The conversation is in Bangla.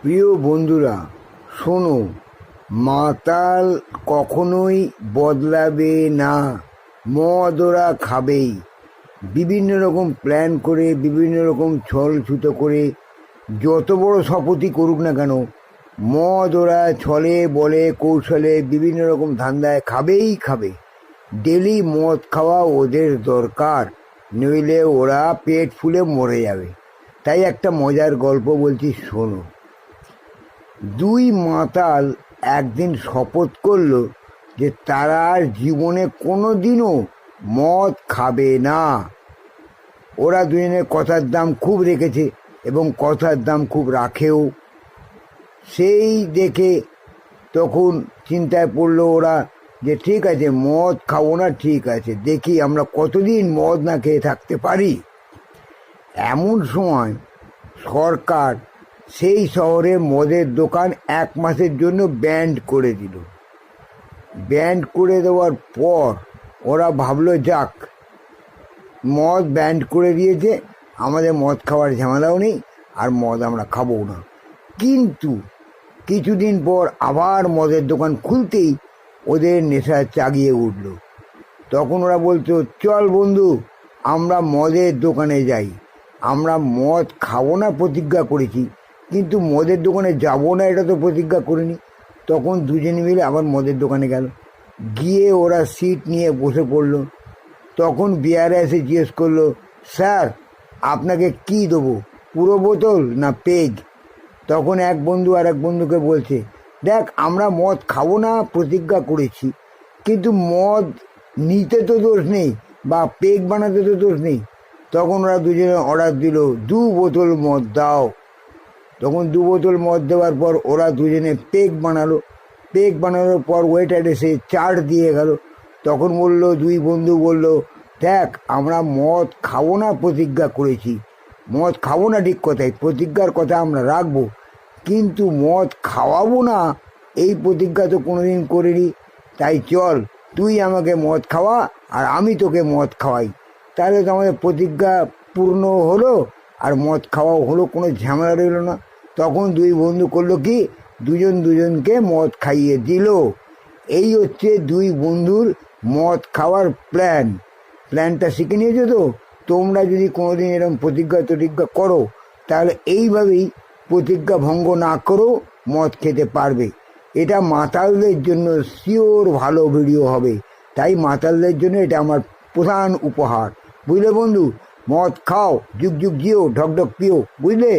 প্রিয় বন্ধুরা, শোনো, মাতাল কখনোই বদলাবে না। মদ ওরা খাবেই, বিভিন্ন রকম প্ল্যান করে, বিভিন্ন রকম ছল ছুতো করে, যত বড় শপথই করুক না কেন, মদ ওরা ছলে বলে কৌশলে বিভিন্ন রকম ধান্দায় খাবেই খাবে। ডেলি মদ খাওয়া ওদের দরকার, নইলে ওরা পেট ফুলে মরে যাবে। তাই একটা মজার গল্প বলছি, শোনো। দুই মাতাল একদিন শপথ করল যে তারা আর জীবনে কোনো দিনও মদ খাবে না। ওরা দুজনের কথার দাম খুব রেখেছে এবং কথার দাম খুব রাখেও। সেই দেখে তখন চিন্তায় পড়লো ওরা যে ঠিক আছে, মদ খাবো না, ঠিক আছে, দেখি আমরা কতদিন মদ না খেয়ে থাকতে পারি। এমন সময় সরকার সেই শহরে মদের দোকান 1 মাসের জন্য ব্যান্ড করে দিল। ব্যান্ড করে দেওয়ার পর ওরা ভাবলো, যাক, মদ ব্যান্ড করে দিয়েছে, আমাদের মদ খাওয়ার ঝামেলাও নেই, আর মদ আমরা খাবো না। কিন্তু কিছুদিন পর আবার মদের দোকান খুলতেই ওদের নেশা চাগিয়ে উঠল। তখন ওরা বলতো, চল বন্ধু, আমরা মদের দোকানে যাই। আমরা মদ খাবো না প্রতিজ্ঞা করেছি, কিন্তু মদের দোকানে যাবো না এটা তো প্রতিজ্ঞা করিনি। তখন দুজনে মিলে আবার মদের দোকানে গেল। গিয়ে ওরা সিট নিয়ে বসে পড়ল। তখন বিয়ারে এসে জিজ্ঞেস করলো, স্যার, আপনাকে কি দেবো, পুরো বোতল না পেগ? তখন এক বন্ধু আর এক বন্ধুকে বলছে, দেখ, আমরা মদ খাবো না প্রতিজ্ঞা করেছি, কিন্তু মদ নিতে তো দোষ নেই, বা পেগ বানাতে তো দোষ নেই। তখন ওরা দুজনে অর্ডার দিল, 2 বোতল মদ দাও। তখন 2 বোতল মদ দেওয়ার পর ওরা দুজনে পেগ বানালো। পেগ বানানোর পর ওয়েটার এসে চাট দিয়ে গেল। তখন বলল, দুই বন্ধু বলল, দেখ, আমরা মদ খাবো না প্রতিজ্ঞা করেছি, মদ খাবো না ঠিক কথাই, প্রতিজ্ঞার কথা আমরা রাখবো, কিন্তু মদ খাওয়াবো না এই প্রতিজ্ঞা তো কোনোদিন করিনি। তাই চল, তুই আমাকে মদ খাওয়া আর আমি তোকে মদ খাওয়াই, তাহলে তো আমাদের প্রতিজ্ঞা পূর্ণ হলো আর মদ খাওয়াও হলো, কোনো ঝামেলা রইল না। তখন দুই বন্ধু করলো কি, দুজন দুজনকে মদ খাইয়ে দিল। এই হচ্ছে দুই বন্ধুর মদ খাওয়ার প্ল্যানটা শিখে নিয়েছো তো? তোমরা যদি কোনোদিন এরকম প্রতিজ্ঞা করো, তাহলে এইভাবেই প্রতিজ্ঞা ভঙ্গ না করেও মদ খেতে পারবে। এটা মাতালদের জন্য শিওর ভালো ভিডিও হবে, তাই মাতালদের জন্য এটা আমার প্রধান উপহার। বুঝলে বন্ধু? মদ খাও, যুগ যুগ জিও, ঢকঢক পিও, বুঝলে?